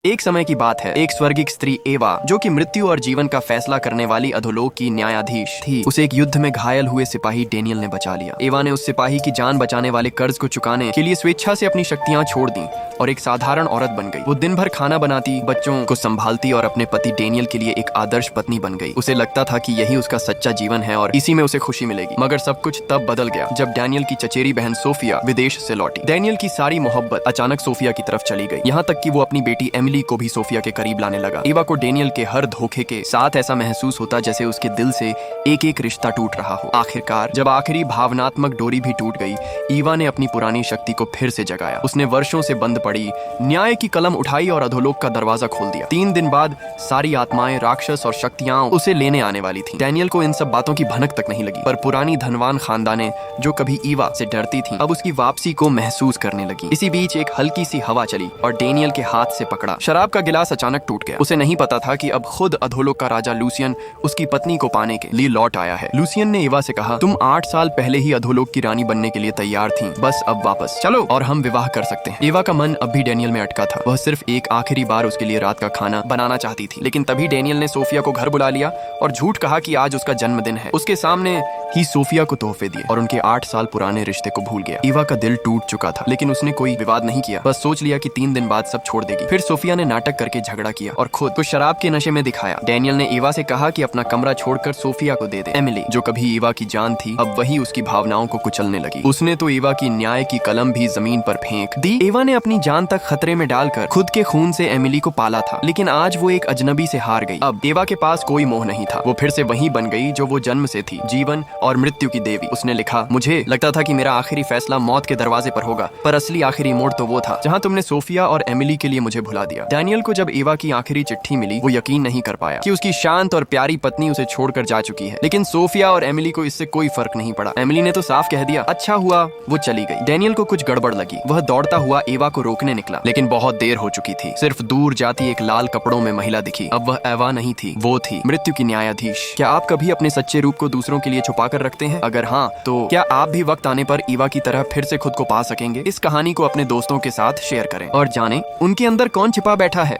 एक समय की बात है, एक स्वर्गिक स्त्री एवा, जो कि मृत्यु और जीवन का फैसला करने वाली अधोलोक की न्यायाधीश थी। उसे एक युद्ध में घायल हुए सिपाही डेनियल ने बचा लिया। एवा ने उस सिपाही की जान बचाने वाले कर्ज को चुकाने के लिए स्वेच्छा से अपनी शक्तियां छोड़ दी और एक साधारण औरत बन गई। वो दिन भर खाना बनाती, बच्चों को संभालती और अपने पति डेनियल के लिए एक आदर्श पत्नी बन गई। उसे लगता था कि यही उसका सच्चा जीवन है और इसी में उसे खुशी मिलेगी। मगर सब कुछ तब बदल गया जब डेनियल की चचेरी बहन सोफिया विदेश से लौटी। डेनियल की सारी मोहब्बत अचानक सोफिया की तरफ चली गई, यहाँ तक कि वो अपनी बेटी एमिली को भी सोफिया के करीब लाने लगा। एवा को डेनियल के हर धोखे के साथ ऐसा महसूस होता जैसे उसके दिल से एक एक रिश्ता टूट रहा हो। आखिरकार जब आखिरी भावनात्मक डोरी भी टूट गई, ईवा ने अपनी पुरानी शक्ति को फिर से जगाया। उसने वर्षों से बंद पड़ी न्याय की कलम उठाई और अधोलोक का दरवाजा खोल दिया। 3 दिन बाद सारी आत्माएं, राक्षस और शक्तियां उसे लेने आने वाली थी। डेनियल को इन सब बातों की भनक तक नहीं लगी, पर पुरानी धनवान खानदानें जो कभी ईवा से डरती थीं, अब उसकी वापसी को महसूस करने लगी। इसी बीच एक हल्की सी हवा चली और डेनियल के हाथ से पकड़ा शराब का गिलास अचानक टूट गया। उसे नहीं पता था कि अब खुद अधोलोक का राजा लूसियन उसकी पत्नी को पाने के लिए लौट आया है। लूसियन ने एवा से कहा, तुम 8 साल पहले ही अधोलोक की रानी बनने के लिए तैयार थी, बस अब वापस चलो और हम विवाह कर सकते हैं। एवा का मन अब भी डेनियल में अटका था। वह सिर्फ एक आखिरी बार उसके लिए रात का खाना बनाना चाहती थी। लेकिन तभी डेनियल ने सोफिया को घर बुला लिया और झूठ कहा कि आज उसका जन्मदिन है। उसके सामने ही सोफिया को तोहफे दिए और उनके 8 साल पुराने रिश्ते को भूल गया। एवा का दिल टूट चुका था, लेकिन उसने कोई विवाद नहीं किया, बस सोच लिया कि 3 दिन बाद सब छोड़ देगी। फिर सोफिया ने नाटक करके झगड़ा किया और खुद को शराब के नशे में दिखाया। डेनियल ने एवा से कहा कि अपना कमरा छोड़कर सोफिया को दे दे। एमिली, जो कभी एवा की जान थी, अब वही उसकी भावनाओं को कुचलने लगी। उसने तो एवा की न्याय की कलम भी जमीन पर फेंक दी। एवा ने अपनी जान तक खतरे में डालकर खुद के खून से एमिली को पाला था, लेकिन आज वो एक अजनबी से हार गई। अब एवा के पास कोई मोह नहीं था। वो फिर से वही बन गई जो वो जन्म से थी, जीवन और मृत्यु की देवी। उसने लिखा, मुझे लगता था कि मेरा आखिरी फैसला मौत के दरवाजे पर होगा, पर असली आखिरी मोड़ तो वो था जहाँ तुमने सोफिया और एमिली के लिए मुझे भुला दिया। डेनियल को जब एवा की आखिरी चिट्ठी मिली, वो यकीन नहीं कर पाया कि उसकी शांत और प्यारी पत्नी उसे छोड़कर जा चुकी है। लेकिन सोफिया और एमिली को इससे कोई फर्क नहीं पड़ा। एमिली ने तो साफ कह दिया, अच्छा हुआ वो चली गई। डेनियल को कुछ गड़बड़ लगी। वह दौड़ता हुआ एवा को रोकने निकला, लेकिन बहुत देर हो चुकी थी। सिर्फ दूर जाती एक लाल कपड़ों में महिला दिखी। अब वह एवा नहीं थी, वो थी मृत्यु की न्यायाधीश। क्या आप कभी अपने सच्चे रूप को दूसरों के लिए छुपा कर रखते हैं? अगर हाँ, तो क्या आप भी वक्त आने पर एवा की तरह फिर से खुद को पा सकेंगे? इस कहानी को अपने दोस्तों के साथ शेयर करें और जानें उनके अंदर कौन छिपा बैठा है।